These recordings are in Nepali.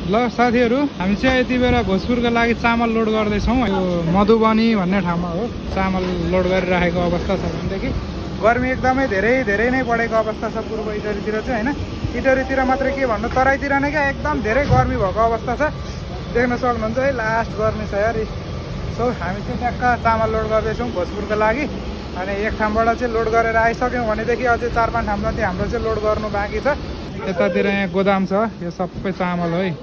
ल साथीहरु हामी चाहिँ यति बेला भोजपुरको लागि चामल लोड गर्दैछौँ। यो मधुबनी भन्ने ठाउँमा हो चामल लोड गरिरहेको अवस्था छ। भनेदेखि गर्मी एकदमै धेरै नै बढेको अवस्था छ पूर्व इटरीतिर चाहिँ हैन। इटरीतिर मात्र के भन्नु तराईतिर नै क्या एकदम धेरै गर्मी भएको अवस्था छ। देख्न सक्नुहुन्छ है लास्ट गर्मी छ यार। सो हामी चाहिँ ट्याक्क चामल लोड गर्दैछौँ भोजपुरको लागि। अनि एक ठाउँबाट चाहिँ लोड गरेर आइसक्यौँ भनेदेखि अझै 4-5 ठाउँ जति हाम्रो चाहिँ लोड गर्नु बाँकी छ। यतातिर यहाँ गोदाम छ। यो सबै चामल हो है।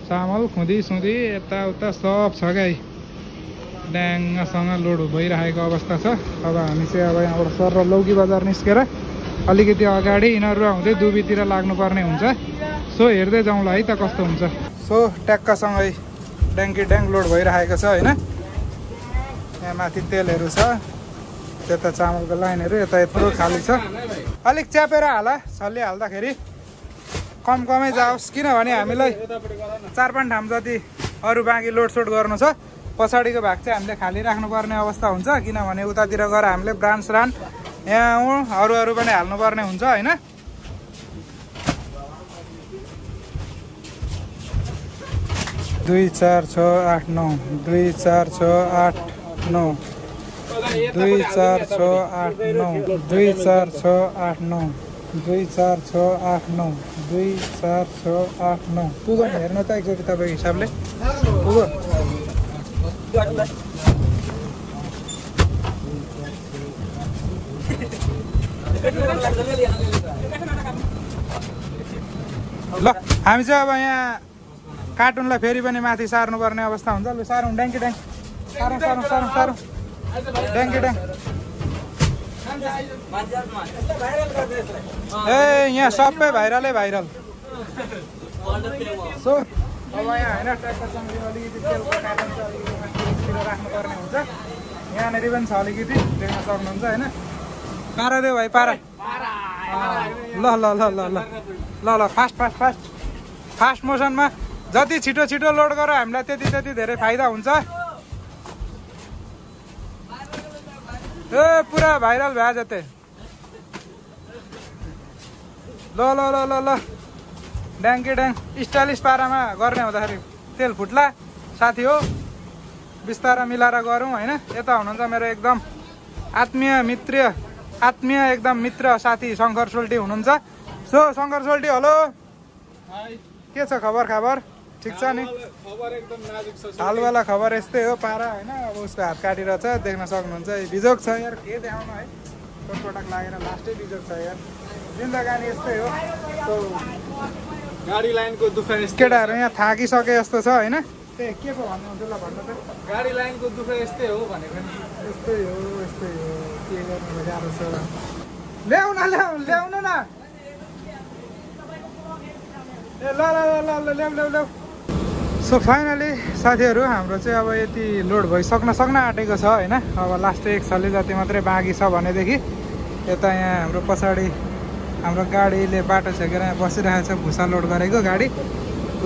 चामल खुदी सुदी यताउता सब छ क्या। ड्याङसँग लोड भइरहेको अवस्था छ। अब हामी चाहिँ अब यहाँबाट सर र लौकी बजार निस्केर अलिकति अगाडि यिनीहरू हुँदै दुबीतिर लाग्नुपर्ने हुन्छ। सो हेर्दै जाउँला है त कस्तो हुन्छ। सो ट्याक्कसँगै ड्याङ्की ड्याङ लोड भइरहेको छ हैन। यहाँ माथि तेलहरू छ। त्यता चामलको लाइनहरू यता यत्रो खाली छ। अलिक च्यापेर हाला छल्ली हाल्दाखेरि कमै जाओस् किनभने हामीलाई 4-5 ठाउँ जति अरू बाँकी लोडसोड गर्नु छ। पछाडिको भाग चाहिँ हामीले खाली राख्नुपर्ने अवस्था हुन्छ किनभने उतातिर गएर हामीले ब्रान्च रान यहाँ अरू पनि हाल्नुपर्ने हुन्छ हैन। दुई 4 6 8 9 2 4 6 8 9 2 4 6 8 9 2 4 6 8 9 2 4 6 8 9 2 4 6 8 9 पुग्यो नि हेर्नु त एकचोटि तपाईँको हिसाबले पुग्यो। ल हामी चाहिँ अब यहाँ कार्टुनलाई फेरि पनि माथि सार्नुपर्ने अवस्था हुन्छ। ल सारौँ ड्याङ्की ड्याङ सारौँ ड्याङ्की ड्याङ। ए यहाँ सबै भाइरलै भाइरल। सो अब यहाँ होइन ट्र्याक्टरसँग अलिकति तेलको कार्टुन चाहिँ अलिकति राख्नुपर्ने हुन्छ। यहाँनिर पनि छ अलिकति देख्न सक्नुहुन्छ होइन। पारा देऊ भाइ पारा। ल ल ल ल ल ल ल फास्ट मोसनमा जति छिटो लोड गर हामीलाई त्यति धेरै फाइदा हुन्छ। ए पुरा भाइरल भए जते। ल ल ल ल ल ड्याङ्की ड्याङ स्टाइलिस पारामा गर्ने हुँदाखेरि तेल फुट्ला साथी हो। बिस्तारा मिलाएर गरौँ होइन। यता हुनुहुन्छ मेरो एकदम आत्मीय एकदम मित्र साथी शङ्कर सोल्टी हुनुहुन्छ। सो शङ्कर सोल्टी हेलो के छ खबर ठिक छ नि? हालवाला खबर यस्तै हो पारा होइन। अब उसको हात काटिरहेछ देख्न सक्नुहुन्छ। बिजोग छ यार के देखाउनु है। टोटपटक लागेर लास्टै बिजोग छ यार। जिन्दगानी यस्तै हो। गाडी लाइनको दुःख केटाहरू यहाँ थाकिसके जस्तो छ होइन। त्यही के पो भन्नुहुन्छ ल भन्नु त। गाडी लाइनको दुःख यस्तै हो भनेको नि। यस्तै हो के गर्नु गाह्रो छ। ल्याउनु न ए ल ल्याउ। सो फाइनली साथीहरू हाम्रो चाहिँ अब यति लोड भइसक्न आँटेको छ होइन। अब लास्ट एक छल्ली जति मात्रै बाँकी छ भनेदेखि यता यहाँ हाम्रो पछाडि हाम्रो गाडीले बाटो छेकेर यहाँ बसिरहेको छ। भुसा लोड गरेको गाडी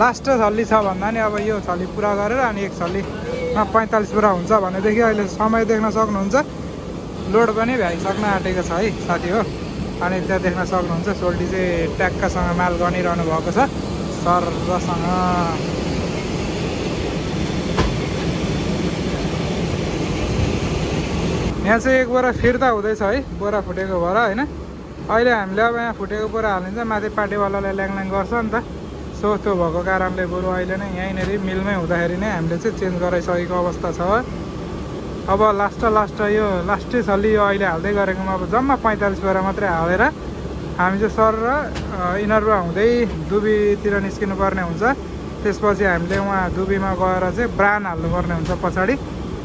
लास्ट छल्ली छ भन्दा नि अब यो छल्ली पुरा गरेर अनि एक छल्लीमा 45 पुरा हुन्छ भनेदेखि अहिले समय देख्न सक्नुहुन्छ। लोड पनि भ्याइसक्न आँटेको छ है साथी हो। अनि त्यहाँ देख्न सक्नुहुन्छ सोल्टी चाहिँ ट्याक्कासँग माल गनिरहनु भएको छ सरसँग। यहाँ चाहिँ एक बोरा फिर्ता हुँदैछ है बोरा फुटेको भएर होइन। अहिले हामीले अब यहाँ फुटेको बोरा हालिन्छ माथि पार्टीवालाले ल्याङ गर्छ नि त। सो त्यो भएको कारणले बरु अहिले नै यहीँनिर मिलमै हुँदाखेरि नै हामीले चाहिँ चेन्ज गराइसकेको अवस्था छ। अब लास्ट यो लास्टै छल्ली यो अहिले हाल्दै गरेकोमा अब जम्मा 45 बोरा मात्रै हालेर हामी चाहिँ सर र इनरवा हुँदै दुबीतिर निस्किनु पर्ने हुन्छ। त्यसपछि हामीले उहाँ दुबीमा गएर चाहिँ ब्रान हाल्नुपर्ने हुन्छ पछाडि।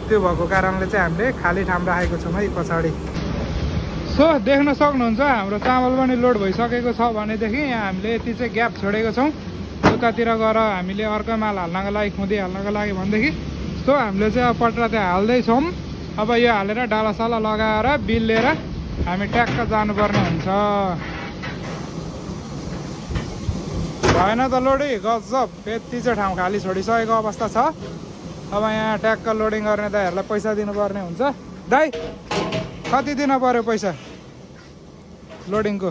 त्यो भएको कारणले चाहिँ हामीले खाली ठाउँ राखेको छौँ है पछाडि। सो देख्न सक्नुहुन्छ हाम्रो चामल पनि लोड भइसकेको छ भनेदेखि यहाँ हामीले यति चाहिँ ग्याप छोडेको छौँ। उतातिर गएर हामीले अर्को माल हाल्नको लागि खुदी हाल्नको लागि भनेदेखि सो हामीले चाहिँ अब पट्रा त्यहाँ हाल्दैछौँ। अब यो हालेर डालासाला लगाएर बिल लिएर हामी ट्याक्क जानुपर्ने हुन्छ। भएन त लोडी गजब यति चाहिँ ठाउँ खाली छोडिसकेको अवस्था छ। अब यहाँ ट्याक्क लोडिङ गर्ने दाइहरूलाई पैसा दिनुपर्ने हुन्छ। दाइ कति दिन पर्यो पैसा लोडिङको?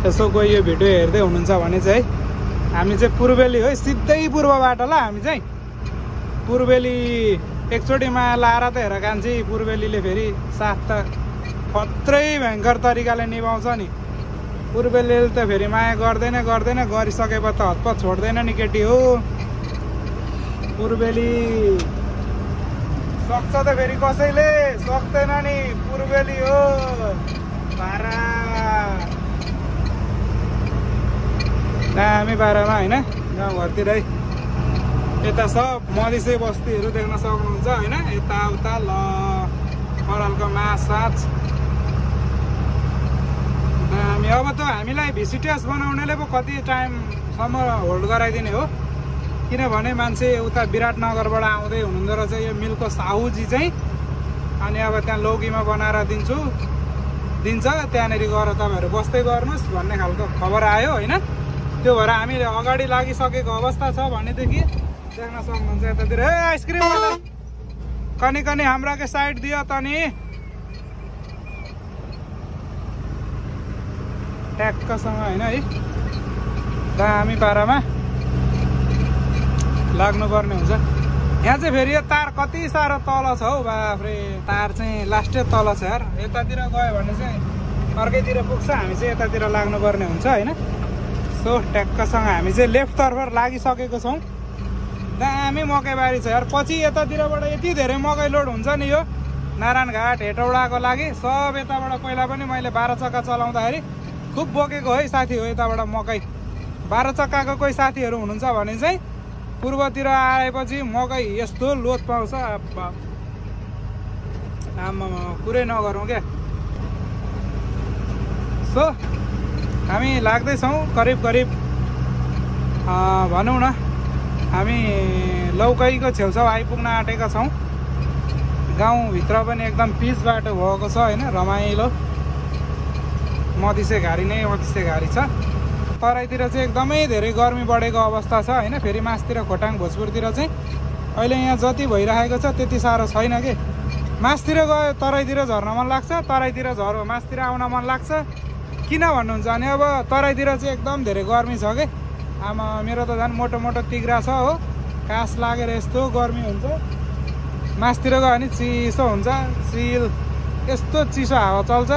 यसो कोही यो भिडियो हेर्दै हुनुहुन्छ भने चाहिँ हामी चाहिँ पूर्वेली हो सिधै पूर्वबाट ल हामी चाहिँ पूर्वेली एकचोटि माया लाएर त हेर कान्छी पूर्वेलीले फेरि साथ त खत्रै भयङ्कर तरिकाले निभाउँछ नि पूर्वेलीले त फेरि माया गर्दैन गरिसकेपछि त हतपत छोड्दैन नि केटी हो पूर्वेली सक्छ त फेरि कसैले सक्दैन नि पूर्वेली हो पारा दामी पारामा होइन गाउँघरतिरै यता सब मधेसी बस्तीहरू देख्न सक्नुहुन्छ होइन यताउता ल परालको माछाच दामी अब त हामीलाई भिसिटर्स बनाउनेले पो कति टाइमसम्म होल्ड गराइदिने हो किनभने मान्छे उता विराटनगरबाट आउँदै हुनुहुँदो रहेछ यो मिलको साहुजी चाहिँ अनि अब त्यहाँ लौकीमा बनाएर दिन्छ त्यहाँनिर गएर तपाईँहरू बस्दै गर्नुहोस् भन्ने खालको खबर आयो होइन त्यो भएर हामीले अगाडि लागिसकेको अवस्था छ भनेदेखि देख्न सक्नुहुन्छ यतातिर ए आइसक्रिम कनी हाम्राकै साइड दियो त नि ट्याक्कसँग होइन है दामी पारामा लाग्नुपर्ने हुन्छ यहाँ चाहिँ फेरि यो तार कति साह्रो तल छ हौ बाफ्रे तार चाहिँ लास्टै तल छ यार यतातिर गयो भने चाहिँ अर्कैतिर पुग्छ हामी चाहिँ यतातिर लाग्नुपर्ने हुन्छ होइन सो ट्याक्कसँग हामी चाहिँ लेफ्टतर्फ लागिसकेको छौँ दामी मकैबारी छ यार पछि यतातिरबाट यति धेरै मकै लोड हुन्छ नि यो नारायणघाट हेटौडाको लागि सब यताबाट पहिला पनि मैले 12 चक्का चलाउँदाखेरि खुब बोकेको है साथी हो यताबाट मकै 12 चक्काको कोही साथीहरू हुनुहुन्छ भने चाहिँ पूर्वतिर आएपछि मकै यस्तो लोड पाउँछ आमा कुरै नगरौँ क्या सो हामी लाग्दैछौँ करिब भनौँ न हामी लौकैको छेउछाउ आइपुग्न आँटेका छौँ गाउँभित्र पनि एकदम पिच बाटो भएको छ होइन रमाइलो मधेसे घारी छ तराईतिर चाहिँ एकदमै धेरै गर्मी बढेको अवस्था छ होइन फेरि मासतिर खोटाङ भोजपुरतिर चाहिँ अहिले यहाँ जति भइरहेको छ त्यति साह्रो छैन कि मासतिर गयो तराईतिर झर्न मन लाग्छ तराईतिर मासतिर आउन मन लाग्छ किन भन्नुहुन्छ भने अब तराईतिर चाहिँ एकदम धेरै गर्मी छ कि आमा मेरो त झन् मोटो तिग्रा छ हो कास लागेर यस्तो गर्मी हुन्छ मासतिर गयो भने चिसो हुन्छ चिल यस्तो चिसो हावा चल्छ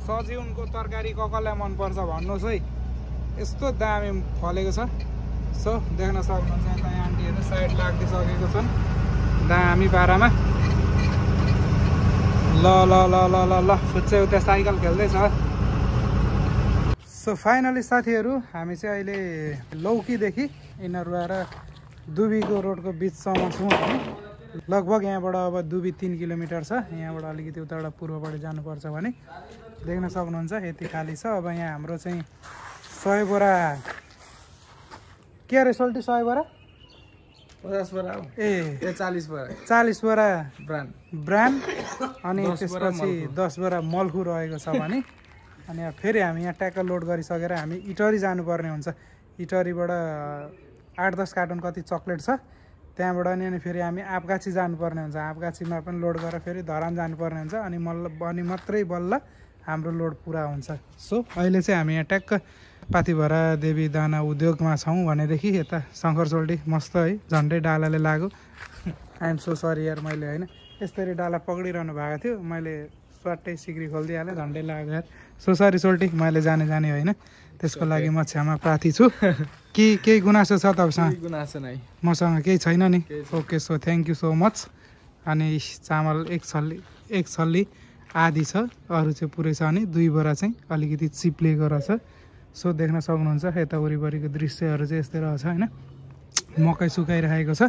सजिउनको तरकारी कसलाई मनपर्छ भन्नुहोस् है यस्तो दामी फलेको छ सो देख्न सक्नुहुन्छ यता आन्टीहरू साइड लाग्दिसकेको छन् दामी पारामा ल फुच्चे उता साइकल खेल्दैछ सो फाइनली साथीहरू हामी चाहिँ अहिले लौकीदेखि यिनीहरू आएर दुबीको रोडको बिचसम्म छौँ हामी लगभग यहाँबाट अब दुबी 3 किलोमिटर छ यहाँबाट अलिकति उताबाट पूर्वपट्टि जानुपर्छ भने देख्न सक्नुहुन्छ यति खाली छ अब यहाँ हाम्रो चाहिँ 100 बोरा के रिजल्ट 100 बोरा 50 बोरा ए 40 बोरा 40 बोरा ब्रान्ड अनि 10 त्यसपछि 10 बोरा मल्खु रहेको छ भने अनि फेरि हामी यहाँ ट्याक्क लोड गरिसकेर हामी इटरी जानुपर्ने हुन्छ इटरीबाट 8-10 कार्टुन कति चक्लेट छ त्यहाँबाट अनि फेरि हामी आपगाछी जानुपर्ने हुन्छ आपगाछीमा पनि लोड गरेर फेरि धरान जानुपर्ने हुन्छ अनि मात्रै बल्ल हाम्रो लोड पुरा हुन्छ सो अहिले चाहिँ हामी यहाँ ट्याक्क पाथिभरा देवी दाना उद्योगमा छौँ भनेदेखि यता शङ्कर सोल्टी मस्त है झन्डै डालाले लाग्यो आइएम सो सरी यार मैले होइन यसरी डाला पक्रिरहनु भएको थियो मैले स्वाटै सिक्री खोलिदिइहालेँ झन्डै लाग्यो यार सो सरी सोल्टी मैले जाने होइन त्यसको लागि म क्षमा प्रार्थी छु केही गुनासो छ तपाईँसँग गुनासो नै मसँग केही छैन नि okay so thank you so much अनि चामल एक छल्ली आधी छ अरू चाहिँ पुरै छ अनि 2 बोरा चाहिँ अलिकति चिप्लेको रहेछ सो देख्न सक्नुहुन्छ यता वरिपरिको दृश्यहरू चाहिँ यस्तै रहेछ होइन मकै सुकाइरहेको छ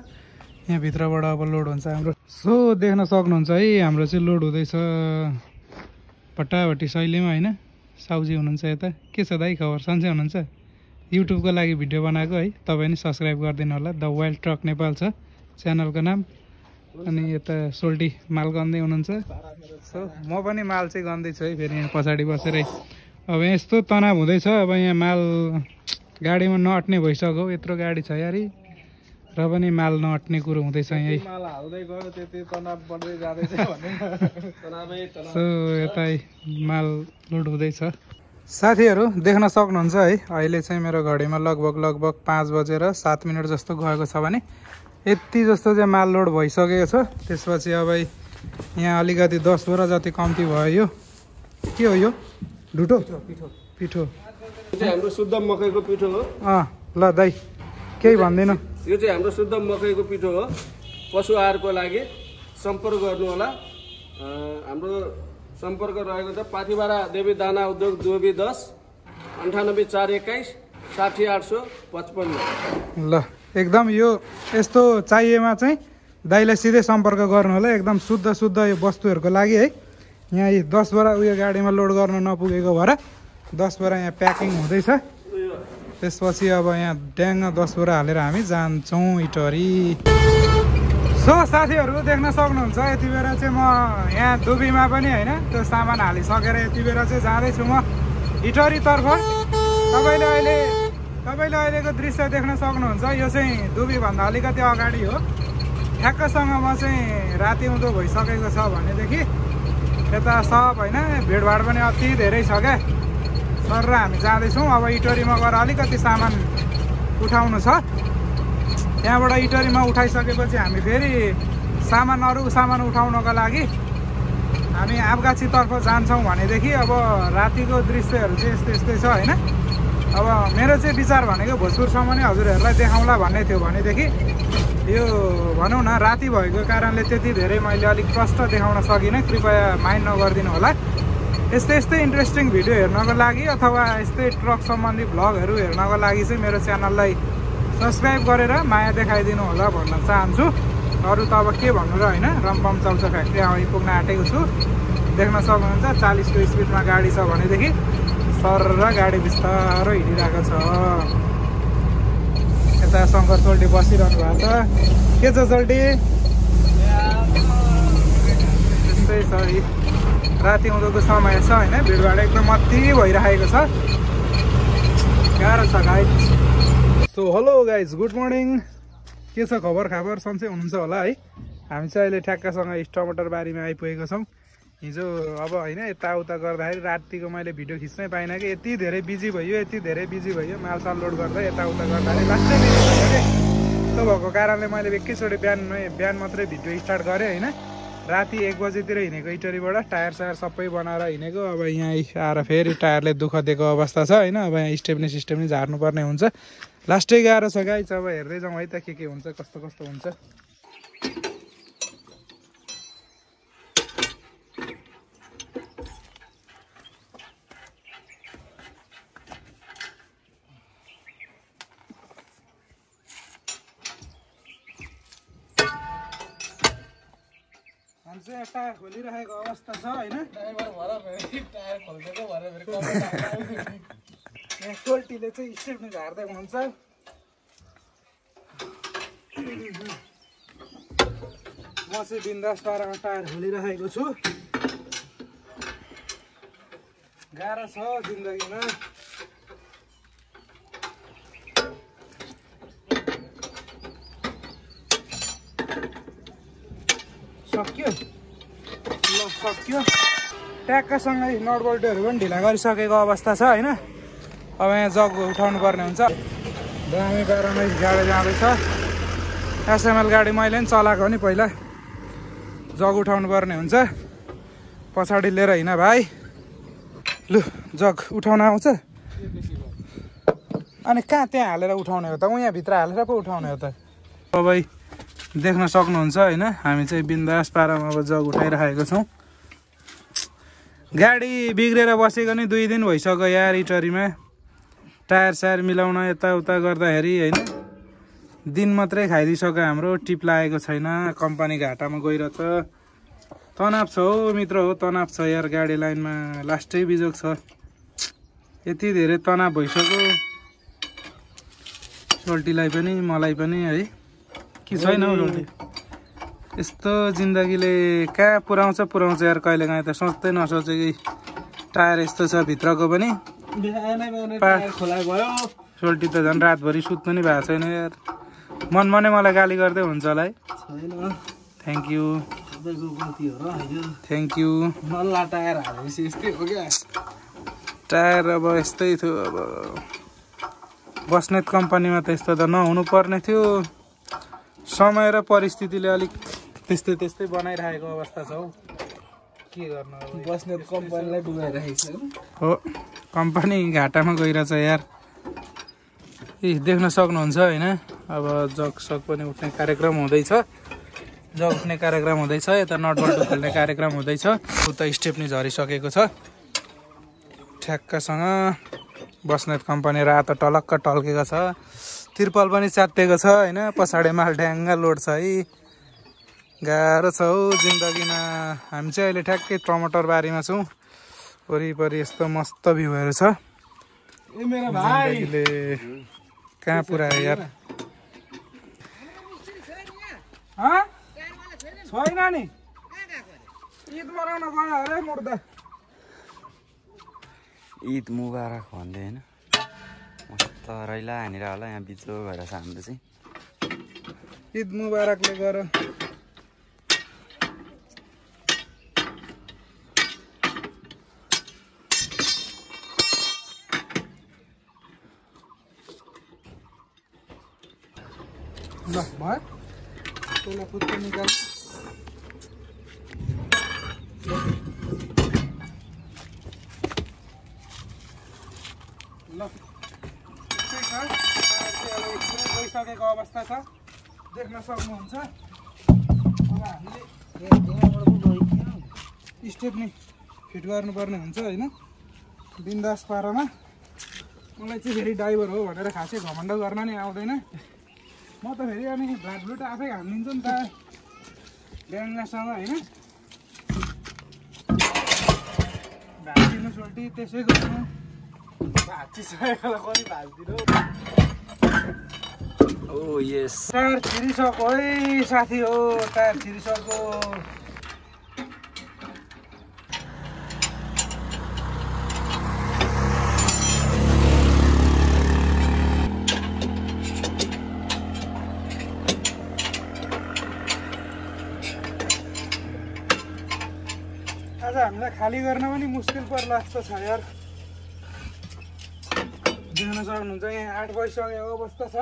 यहाँ भित्रबाट अब लोड हुन्छ हाम्रो सो देख्न सक्नुहुन्छ है हाम्रो चाहिँ लोड हुँदैछ भट्टाभट्टी शैलीमा होइन साउजी हुनुहुन्छ यता के छ दाइ खबर सन्चै हुनुहुन्छ युट्युबको लागि भिडियो बनाएको है तपाईँ पनि सब्सक्राइब गरिदिनु होला द वाइल्ड ट्रक नेपाल छ च्यानलको नाम अनि यता सोल्टी माल गन्दै हुनुहुन्छ सो म पनि माल चाहिँ गन्दैछु है फेरि यहाँ पछाडि बसेर अब यस्तो तनाव हुँदैछ अब यहाँ माल गाडीमा नअट्ने भइसक्यो यत्रो गाडी छ यारी र पनि माल नअट्ने कुरो हुँदैछ यही। माल हाल्दै गयो त्यति तनाव बढ्दै जाँदैछ भन्ने तनावै तनाव। सो यतै माल लोड हुँदैछ। साथीहरू देख्न सक्नुहुन्छ है, अहिले चाहिँ मेरो घडीमा लगभग 5 बजेर 7 मिनट जस्तो गएको छ भने यति जस्तो चाहिँ माल लोड भइसकेको छ। त्यसपछि अब यहाँ अलिकति 10 बोरा जति कम्ती भयो। यो के हो? यो ढुटो पिठो चाहिँ हाम्रो शुद्ध मकैको पिठो हो। ल दाइ केही भन्दैन। यो चाहिँ हाम्रो शुद्ध मकैको पिठो हो। पशु आहारको लागि सम्पर्क गर्नु होला। हाम्रो सम्पर्क रहेको छ पाथिबारा देवी दाना उद्योग दुबी 10 98 421 60 855। ल एकदम यो यस्तो चाहिएमा चाहिँ दाइलाई सिधै सम्पर्क गर्नु होला। एकदम शुद्ध यो वस्तुहरूको लागि है। यहाँ 10 बोरा उयो गाडीमा लोड गर्न नपुगेको भएर 10 बोरा यहाँ प्याकिङ हुँदैछ। त्यसपछि अब यहाँ ड्याङ्ग 10 बोरा हालेर हामी जान्छौँ इटहरी। सो साथीहरू देख्न सक्नुहुन्छ यति बेला चाहिँ म यहाँ दुबीमा पनि होइन त्यो सामान हालिसकेर यति बेला चाहिँ जाँदैछु म इटहरीतर्फ। तपाईँले अहिलेको दृश्य देख्न सक्नुहुन्छ। यो चाहिँ दुबीभन्दा अलिकति अगाडि हो। ठ्याक्कसँग म चाहिँ राति उँधो भइसकेको छ भनेदेखि यता सब होइन भिडभाड पनि अति धेरै छ क्या। सर र हामी जाँदैछौँ अब इटहरीमा गएर अलिकति सामान उठाउनु छ। त्यहाँबाट इटहरीमा उठाइसकेपछि हामी फेरि अरू सामान उठाउनको लागि हामी आफगाछीतर्फ जान्छौँ भनेदेखि अब रातिको दृश्यहरू चाहिँ यस्तै छ होइन। अब मेरो चाहिँ विचार भनेको भोजपुरसम्म नै हजुरहरूलाई देखाउँला भन्ने थियो भनेदेखि यो भनौँ न राति भएको कारणले त्यति धेरै मैले अलिक प्रष्ट देखाउन सकिनँ। कृपया माइन्ड नगरिदिनु होला। यस्तै इन्ट्रेस्टिङ भिडियो हेर्नको लागि अथवा यस्तै ट्रक सम्बन्धी भ्लगहरू हेर्नको लागि चाहिँ मेरो च्यानललाई सब्सक्राइब गरेर माया देखाइदिनु होला भन्न चाहन्छु। अरू त अब के भन्नु र होइन। रम्पम चौचा फ्याक्ट्री आइपुग्न आँटेको छु। देख्न सक्नुहुन्छ 40 को स्पिडमा गाडी छ भनेदेखि सर र गाडी बिस्तारो हिँडिरहेको छ। यता शङ्कर चोल्टी बसिरहनु भएको छ। के छ चोल्टी? त्यस्तै छ राति हुँदोको समय छ होइन। भिडभाड एकदम अति भइरहेको छ। गाह्रो छ guys. So hello guys good morning. के छ खबर सन्चै हुनुहुन्छ होला है। हामी चाहिँ अहिले ठ्याक्कसँग टमाटर बारीमा आइपुगेको छौँ। हिजो अब होइन यताउता गर्दाखेरि रातिको मैले भिडियो खिच्नै पाइनँ कि यति धेरै बिजी भयो मालसाल लोड गर्दा यताउता गर्दाखेरि लास्टै बिजी भयो कि। त्यो भएको कारणले मैले एकैचोटि बिहान मात्रै भिडियो स्टार्ट गरेँ होइन। राति 1 बजेतिर हिँडेको इटहरीबाट टायर सायर सबै बनाएर हिँडेको। अब यहाँ आएर फेरि टायरले दुःख दिएको अवस्था छ होइन। अब यहाँ स्टेप्नी झार्नुपर्ने हुन्छ। लास्टै गाह्रो छ गाइज। अब हेर्दै जाउँ है त के हुन्छ कस्तो हुन्छ। टायर खोलिरहेको अवस्था छ होइन। टोल्टीले चाहिँ स्टेप्नी झार्दै हुनुहुन्छ। म चाहिँ बिन्दास पारामा टायर खोलिरहेको छु। गाह्रो छ जिन्दगीमा। सक्यो ट्याक्कसँगै नट बोल्टहरू पनि ढिला गरिसकेको अवस्था छ होइन। अब यहाँ जग उठाउनु पर्ने हुन्छ। दामी पारामा गाडी जाँदैछ। एसएमएल गाडी मैले पनि चलाएको नि पहिला। जग उठाउनु पर्ने हुन्छ। पछाडि लिएर हिँड भाइ। लु जग उठाउन आउँछ। अनि कहाँ त्यहाँ हालेर उठाउने हो त? यहाँ भित्र हालेर पो उठाउने हो त? तपाईँ देख्न सक्नुहुन्छ होइन। हामी चाहिँ बिन्दास पारामा अब जग उठाइरहेको छौँ। गाडी बिग्रेर बसेको नि 2 दिन भइसक्यो यार इटहरीमा। टायर सायर मिलाउन यताउता गर्दाखेरि होइन दिन मात्रै खाइदिइसक्यो हाम्रो। टिप लागेको छैन। कम्पनी घाटामा गइरहेछ। तनाव छ हो मित्र हो तनाव छ यार। गाडी लाइनमा लास्टै बिजोग छ। यति धेरै तनाव भइसक्यो सोल्टीलाई पनि मलाई पनि है। के छैन हौ सोल्टी। यस्तो जिन्दगीले कहाँ पुऱ्याउँछ यार। कहिलेकाहीँ त सोच्दै नसोचेकै टायर यस्तो छ भित्रको पनि। सोल्टी त झन् रातभरि सुत्नु नि भएको छैन यार। मनमनै मलाई गाली गर्दै हुन्छ होला है। छैन थ्याङ्क यू तपाईँको गल्ती हो र होइन थ्याङ्क यू। नल्ला टायर हालेपछि यस्तै हो क्या। टायर अब यस्तै थियो। अब बस्नेत कम्पनीमा त यस्तो त नहुनु पर्ने थियो। समय र परिस्थितिले अलिक त्यस्तै बनाइरहेको अवस्था छ हौ। के गर्नु अब बस्नेत कम्पनीलाई डुबाइरहेको छ हो। कम्पनी घाटामा गइरहेछ यार। देख्न सक्नुहुन्छ होइन। अब जगसग पनि उठ्ने कार्यक्रम हुँदैछ। जग उठ्ने कार्यक्रम हुँदैछ। यता नटबल्टु खेल्ने कार्यक्रम हुँदैछ। उता स्टेप्नी झरिसकेको छ ठ्याक्कसँग। बस्नेत कम्पनी रातो टलक्क टल्केको छ। तिर्पल पनि च्यात्तिएको छ होइन। पछाडि माल ढ्याङ्ग लोड छ है। गाह्रो छ हौ जिन्दगीमा। हामी चाहिँ अहिले ठ्याक्कै टमाटर बारीमा छौँ। वरिपरि यस्तो मस्त भ्यूहरू छ। ए मेरो भाइ जिन्दगीले कहाँ पुऱ्यायो यार। छैन नि ईद मनाउन गयो अरे मुर्दा। ईद मुबारक भन्दै होइन मस्त रैला हानेर होला यहाँ बिचो भएर छ हाम्रो चाहिँ। ईद मुबारकले गर। ल भयो त्यसलाई पुत्त निकाल। ल त्यस्तै छ। गइसकेको अवस्था छ देख्न सक्नुहुन्छ। अब हामीले स्टेप्नी फिट गर्नुपर्ने हुन्छ होइन। बिन्दास पारामा। मलाई चाहिँ फेरि ड्राइभर हो भनेर खासै घमण्ड गर्न नि आउँदैन। म त फेरि अनि भ्लाटभ्लुट आफै हानिदिन्छु नि त ड्याङ्गासँग होइन। भाँचिनु सोल्टी त्यसै गर्नु। भाँचिसकेकोलाई कति भाँचिदिनु। ओ यस टायर छिरिसक्यो है साथी हो। टायर छिरिसक्यो। आज हामीलाई खाली गर्न पनि मुस्किल पर्ला जस्तो छ यार। देख्न सक्नुहुन्छ यहाँ 8 बजिसकेको अवस्था छ।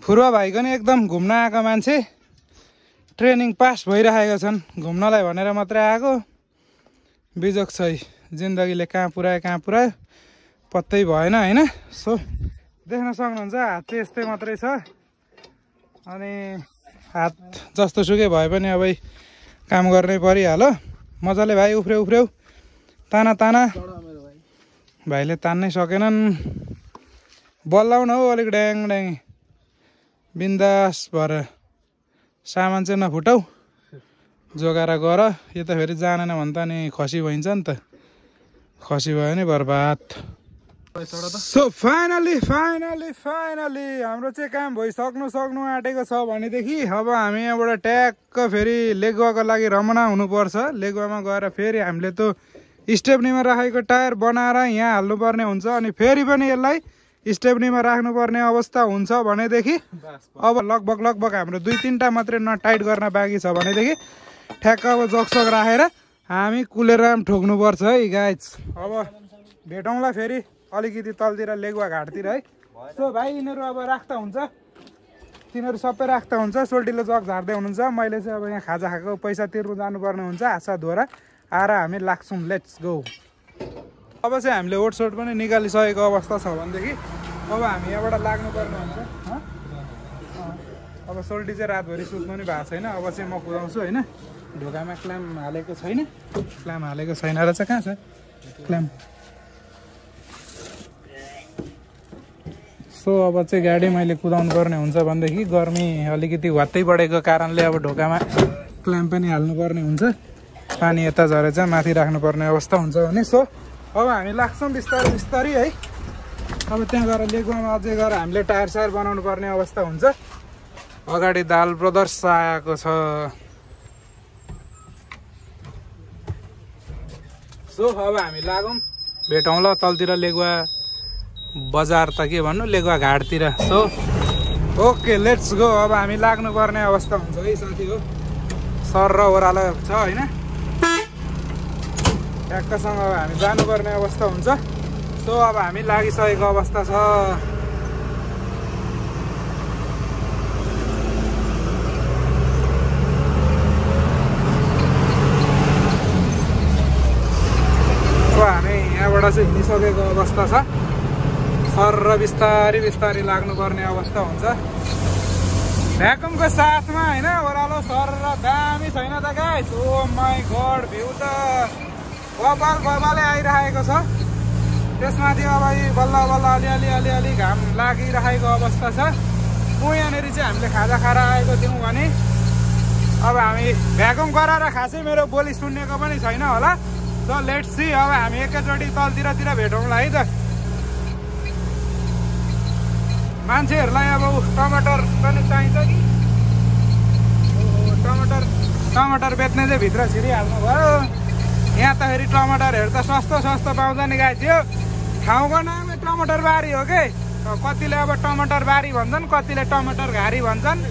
फुर्वा भाइको नि एकदम घुम्न आएको मान्छे। ट्रेनिङ पास भइरहेका छन्। घुम्नलाई भनेर मात्रै आएको। बिजोग छ जिन्दगीले कहाँ पुऱ्यायो पत्तै भएन होइन। सो देख्न सक्नुहुन्छ हात चाहिँ यस्तै मात्रै छ। अनि हात जस्तो सुकै भए पनि अब काम गर्नै परिहाल्यो। मजाले भाइ उफ्र्याउ ताना भाइले तान्नै सकेनन्। बल्लाउन हौ अलिक ड्याङ बिन्दास भएर सामान चाहिँ नफुटाउ। जोगाएर गर। यो त फेरि जानेन भने त अनि खसी भइन्छ नि त। खसी भयो नि बर्बाद। सो फाइनली हाम्रो चाहिँ काम भइसक्नु आँटेको छ भनेदेखि अब हामी यहाँबाट ट्याक्क फेरि लेगुवाको लागि रमना हुनुपर्छ। लेगुवामा गएर फेरि हामीले त स्टेप्नीमा राखेको टायर बनाएर यहाँ हाल्नुपर्ने हुन्छ। अनि फेरि पनि यसलाई स्टेप्नीमा राख्नुपर्ने अवस्था हुन्छ भनेदेखि अब लगभग हाम्रो 2-3टा मात्रै टाइट गर्न बाँकी छ भनेदेखि ठ्याक्क अब जगसग राखेर हामी कुलेराम ठोक्नुपर्छ है गाइज। अब भेटौँला फेरि अलिकति तलतिर लेगुवा घाटतिर है। सो भाइ यिनीहरू अब राख्दा हुन्छ। तिनीहरू सबै राख्दा हुन्छ। सोल्टीले जग झार्दै हुनुहुन्छ। मैले चाहिँ अब यहाँ खाजा खाएको पैसा तिर्नु जानुपर्ने हुन्छ। हातसाथ धोएर आएर हामी लाग्छौँ। Let's go. अब चाहिँ हामीले ओटसोट पनि निकालिसकेको अवस्था छ भनेदेखि अब हामी यहाँबाट लाग्नुपर्ने हुन्छ। अब सोल्टी चाहिँ रातभरि सुत्नु नि भएको छैन। अब चाहिँ म कुदाउँछु होइन। ढोकामा क्ल्याम हालेको छैन रहेछ। कहाँ छ क्ल्याम? सो अब चाहिँ गाडी मैले कुदाउनु पर्ने हुन्छ भनेदेखि गर्मी अलिकति वात्तै बढेको कारणले अब ढोकामा क्ल्याम्प पनि हाल्नुपर्ने हुन्छ। पानी यता झरेछ माथि राख्नुपर्ने अवस्था हुन्छ भने। सो अब हामी लाग्छौँ बिस्तारै है। अब त्यहाँ गएर लेगुवामा अझै गएर हामीले टायर सायर बनाउनु पर्ने अवस्था हुन्छ। अगाडि दाल ब्रदर्स आएको छ। सो अब हामी लागौँ, भेटौँ ल तलतिर लेगुवा बजार त के भन्नु, लेगुवा घाटतिर। So okay let's go. अब हामी लाग्नुपर्ने अवस्था हुन्छ है साथी हो। सर र ओह्रालो छ होइन, ट्याक्कसँग अब हामी जानुपर्ने अवस्था हुन्छ। सो अब हामी लागिसकेको अवस्था छ। हामी यहाँबाट चाहिँ हिँडिसकेको अवस्था छ। सर र बिस्तारी बिस्तारी लाग्नुपर्ने अवस्था हुन्छ भ्याकुमको साथमा होइन। ओह्रालो सर र दामी छैन त guys. Oh my god, view त बबाल बबालै आइरहेको छ। त्यसमाथि अब बल्ल बल्ल अलिअलि घाम लागिरहेको अवस्था छ। यहाँनिर चाहिँ हामीले खाजा खाएर आएको थियौँ भने अब हामी भ्याकुम गराएर खासै मेरो बोली सुन्नेको पनि छैन होला। So let's see. अब हामी एकैचोटि तलतिर भेटौँला है त। मान्छेहरूलाई अब टमाटर पनि चाहिन्छ कि टमाटर बेच्ने चाहिँ भित्र छिरिहाल्नु भयो। यहाँ त फेरि टमाटरहरू त सस्तो पाउँछ नि गाई थियो। ठाउँको नामै टमाटर बारी हो कि। कतिले अब टमाटर बारी भन्छन्, कतिले टमाटर घारी भन्छन्।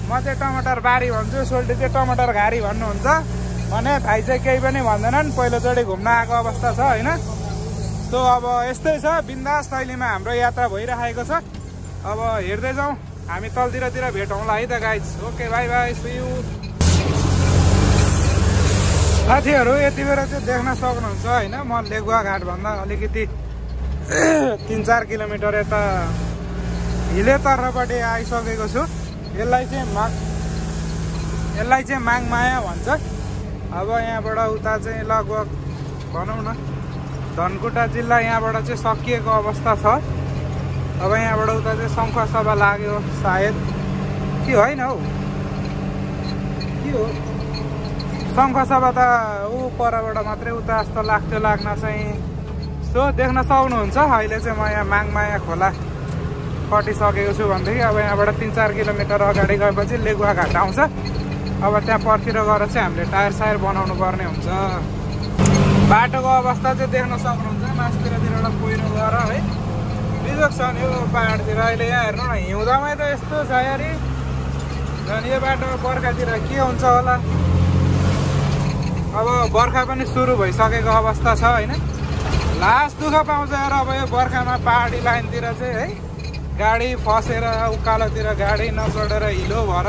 म चाहिँ टमाटर बारी भन्छु, सोल्टी चाहिँ टमाटर घारी भन्नुहुन्छ भने भाइ चाहिँ केही पनि भन्दैनन्। पहिलोचोटि घुम्न आएको अवस्था छ होइन। सो अब यस्तै छ, बिन्दास शैलीमा हाम्रो यात्रा भइरहेको छ। अब हेर्दै जाउँ, हामी तलतिर भेटौँला है त guys. Okay bye bye, see you. साथीहरू यति बेला चाहिँ देख्न सक्नुहुन्छ होइन, म लेगुवा घाटभन्दा अलिकति 3-4 किलोमिटर यता हिले तर्फपट्टि आइसकेको छु। यसलाई चाहिँ माङमाया भन्छ। अब यहाँबाट उता चाहिँ लगभग भनौँ न धनकुटा जिल्ला यहाँबाट चाहिँ सकिएको अवस्था छ। अब यहाँबाट उता चाहिँ शङ्खसभा लाग्यो सायद कि होइन हौ, के हो शङ्खसभा त ऊ परबाट मात्रै उता जस्तो लाग्थ्यो लाग्न चाहिँ। सो देख्न सक्नुहुन्छ अहिले चाहिँ म यहाँ माङमाया खोला कटिसकेको छु भनेदेखि अब यहाँबाट 3-4 किलोमिटर अगाडि गएपछि लेगुवा घाट आउँछ। अब त्यहाँ पर्तिर गएर चाहिँ हामीले टायर सायर बनाउनु पर्ने हुन्छ। बाटोको अवस्था चाहिँ देख्न सक्नुहुन्छ, मासतिरबाट पहिरो गएर है बिजोग छ नि यो पाहाडतिर। अहिले यहाँ हेर्नु न, हिउँदामै त यस्तो छ यार। झन् यो बाटो बर्खातिर के हुन्छ होला। अब बर्खा पनि सुरु भइसकेको अवस्था छ होइन। लास्ट दुःख पाउँछ यार अब यो बर्खामा पहाडी लाइनतिर चाहिँ है। गाडी फसेर उकालोतिर गाडी नचढेर हिलो भएर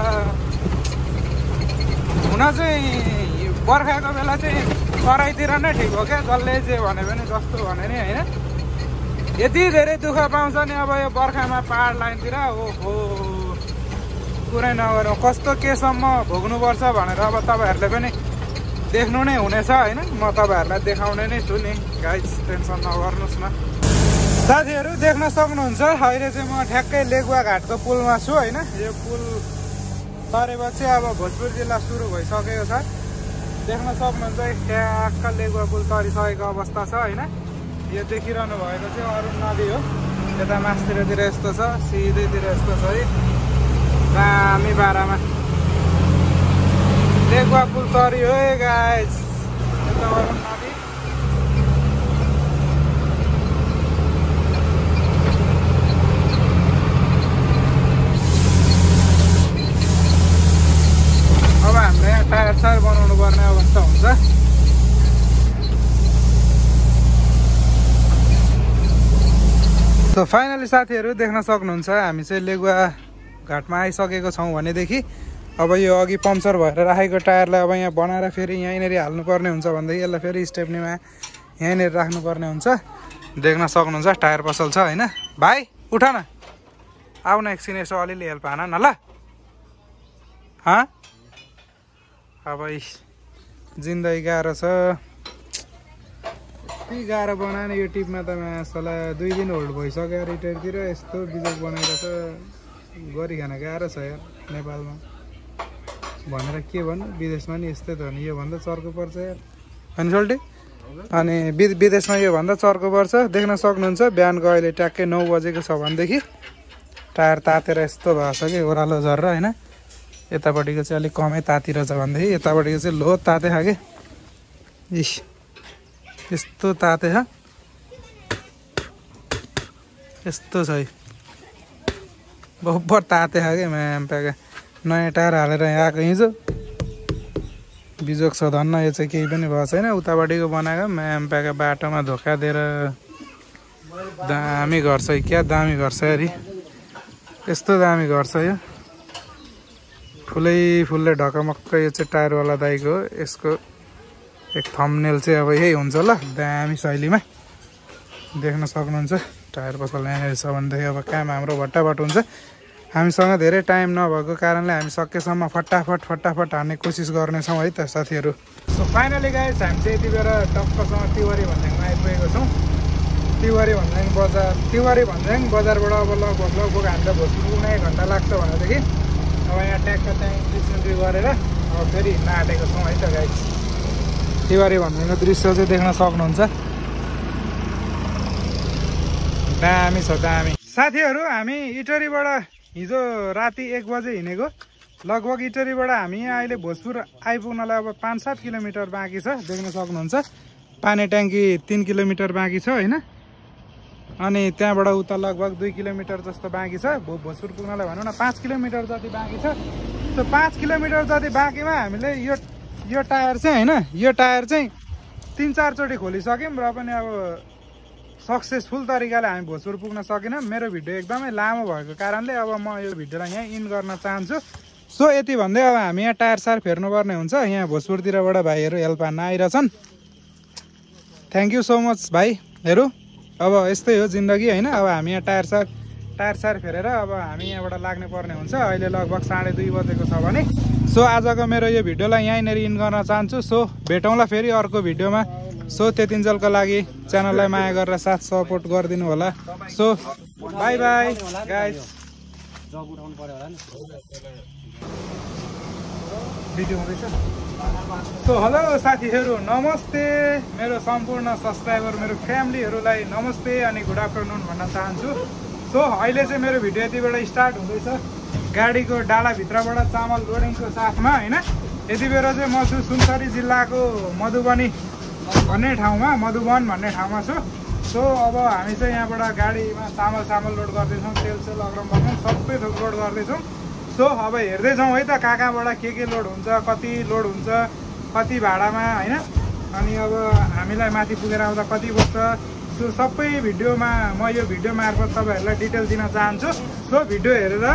हुन चाहिँ बर्खाको बेला चाहिँ तराईतिर नै ठिक हो क्या। जसले जे भने पनि जस्तो भने नि होइन, यति धेरै दुःख पाउँछ नि अब यो बर्खामा पहाड लाइनतिर। ओहो कुरै नगरौँ, कस्तो केसम्म भोग्नुपर्छ भनेर अब तपाईँहरूले पनि देख्नु नै हुनेछ होइन। म तपाईँहरूलाई देखाउने नै छु नि गाइज, टेन्सन नगर्नुहोस् न। साथीहरू देख्न सक्नुहुन्छ अहिले चाहिँ म ठ्याक्कै लेगुवा घाटको पुलमा छु होइन। यो पुल तरेपछि अब भोजपुर जिल्ला सुरु भइसकेको छ। देख्न सक्नुहुन्छ ठ्याक्क लेगुवा पुल तरिसकेको अवस्था छ होइन। यो देखिरहनु भएको चाहिँ अरुण नदी हो। यता मासतिरतिर यस्तो छ, सिधैतिर यस्तो छ है दामी बारामा। लेगुवा पुल तरियो है गाइज। यता अरुण नदी। अब हामीले यहाँ टायर सायर बनाउनु पर्ने अवस्था हुन्छ। सो फाइनली साथीहरू देख्न सक्नुहुन्छ हामी चाहिँ लेगुवा घाटमा आइसकेको छौँ भनेदेखि अब यो अघि पम्चर भएर राखेको टायरलाई अब यहाँ बनाएर फेरि यहीँनिर हाल्नुपर्ने हुन्छ भनेदेखि यसलाई फेरि स्टेप्नीमा यहीँनिर राख्नुपर्ने हुन्छ। देख्न सक्नुहुन्छ टायर पसल छ होइन। भाइ उठ न, आऊ न एकछिन यसो अलिअलि हेल्प हान न ल। अब जिन्दगी गाह्रो छ, यति गाह्रो बनाने यो टिपमा त मासला 2 दिन होल्ड भइसक्यो रिटायरतिर। यस्तो बिजोग बनाएर त गरिखान गाह्रो छ यार नेपालमा भनेर के भन्नु। विदेशमा नि यस्तै त हो नि, योभन्दा चर्को पर्छ यार होइन सोल्टी। अनि विदेशमा योभन्दा चर्को पर्छ। देख्न सक्नुहुन्छ बिहानको अहिले ट्याक्कै 9 बजेको छ भनेदेखि टायर तातेर यस्तो भएको छ कि ओह्रालो झरेर होइन। यतापट्टिको चाहिँ अलिक कमै तातिरहेछ भनेदेखि यतापट्टिको चाहिँ लो ताते खाके। इस यस्तो ताते छ यस्तो छ है बब्बर ताते छ कि म्याम्पाका नयाँ टायर हालेर यहाँ आएको हिजो बिजोग छ धन्न यो चाहिँ केही पनि भएको छैन उतापट्टिको बनाएको म्याम्पाका बाटोमा धोका दिएर दामी घर छ क्या दामी घर छ अरे यस्तो दामी घर छ यो फुलले ढकमक्क यो चाहिँ टायरवाला दाइको हो यसको एक थम्बनेल चाहिँ अब यही हुन्छ ल दामी शैलीमा देख्न सक्नुहुन्छ टायर पसल यहाँनिर छ भनेदेखि अब काम हाम्रो भट्टाभट हुन्छ हामीसँग धेरै टाइम नभएको कारणले हामी सकेसम्म फटाफट हान्ने कोसिस गर्नेछौँ है त साथीहरू सो फाइनली गाइस हामी चाहिँ यति बेला टक्कसँग तिवारी भन्ज्याङमा आइपुगेको छौँ तिवारी भन्ज्याङ बजारबाट अब लगभग हामीलाई भोजपुर पुग्न 1 घन्टा लाग्छ भनेदेखि अब यहाँ ट्याक्क त्यहाँ इन्ट्री गरेर अब फेरि हिँड्न आँटेको छौँ है त गाइस तिवारी भन्ज्याङको दृश्य चाहिँ देख्न सक्नुहुन्छ दामी छ दामी साथीहरू हामी इटरीबाट हिजो राति 1 बजे हिँडेको लगभग इटरीबाट हामी यहाँ अहिले भोजपुर आइपुग्नलाई अब 5-7 किलोमिटर बाँकी छ देख्न सक्नुहुन्छ पानी ट्याङ्की 3 किलोमिटर बाँकी छ होइन अनि त्यहाँबाट उता लगभग 2 किलोमिटर जस्तो बाँकी छ भोजपुर पुग्नलाई भनौँ न 5 किलोमिटर जति बाँकी छ त्यो 5 किलोमिटर जति बाँकीमा हामीले यो टायर चाहिँ होइन यो टायर चाहिँ 3-4 चोटि खोलिसक्यौँ र पनि अब सक्सेसफुल तरिकाले हामी भोजपुर पुग्न सकेनौँ मेरो भिडियो एकदमै लामो भएको कारणले अब म यो भिडियोलाई यहाँ इन गर्न चाहन्छु सो यति भन्दै अब हामी यहाँ टायर सार फेर्नुपर्ने हुन्छ यहाँ भोजपुरतिरबाट भाइहरू हेल्प हान्न आइरहेछन् थ्याङ्क यू सो मच भाइहरू अब यस्तै हो जिन्दगी होइन अब हामी यहाँ टायर सार फेरेर अब हामी यहाँबाट लाग्ने पर्ने हुन्छ अहिले लगभग 2:30 बजेको छ भने सो आजको मेरो यो भिडियोलाई यहीँनिर इन गर्न चाहन्छु सो भेटौँला फेरि अर्को भिडियोमा सो त्यतिन्जेलको लागि च्यानललाई माया गरेर साथ सपोर्ट गरिदिनु होला so by by guys video हुँदैछ सो हेलो साथीहरू नमस्ते मेरो सम्पूर्ण सब्सक्राइबर मेरो फ्यामिलीहरूलाई नमस्ते अनि गुड आफ्टरनुन भन्न चाहन्छु सो अहिले चाहिँ मेरो भिडियो यतिबाट स्टार्ट हुँदैछ गाडीको डालाभित्रबाट चामल लोडिङको साथमा होइन यति बेला चाहिँ म छु सुनसरी जिल्लाको मधुबन भन्ने ठाउँमा छु सो अब हामी चाहिँ यहाँबाट गाडीमा चामल लोड गर्दैछौँ तेल अग्रम सबै थोक लोड गर्दैछौँ सो अब हेर्दैछौँ है त कहाँबाट के लोड हुन्छ कति लोड हुन्छ कति भाडामा होइन अनि अब हामीलाई माथि पुगेर आउँदा कति बज्छ सो सबै भिडियोमा म यो भिडियो मार्फत तपाईँहरूलाई डिटेल दिन चाहन्छु सो भिडियो हेरेर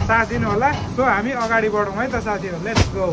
साथ दिनु होला सो हामी अगाडि बढौँ है त साथीहरू लेट्स गो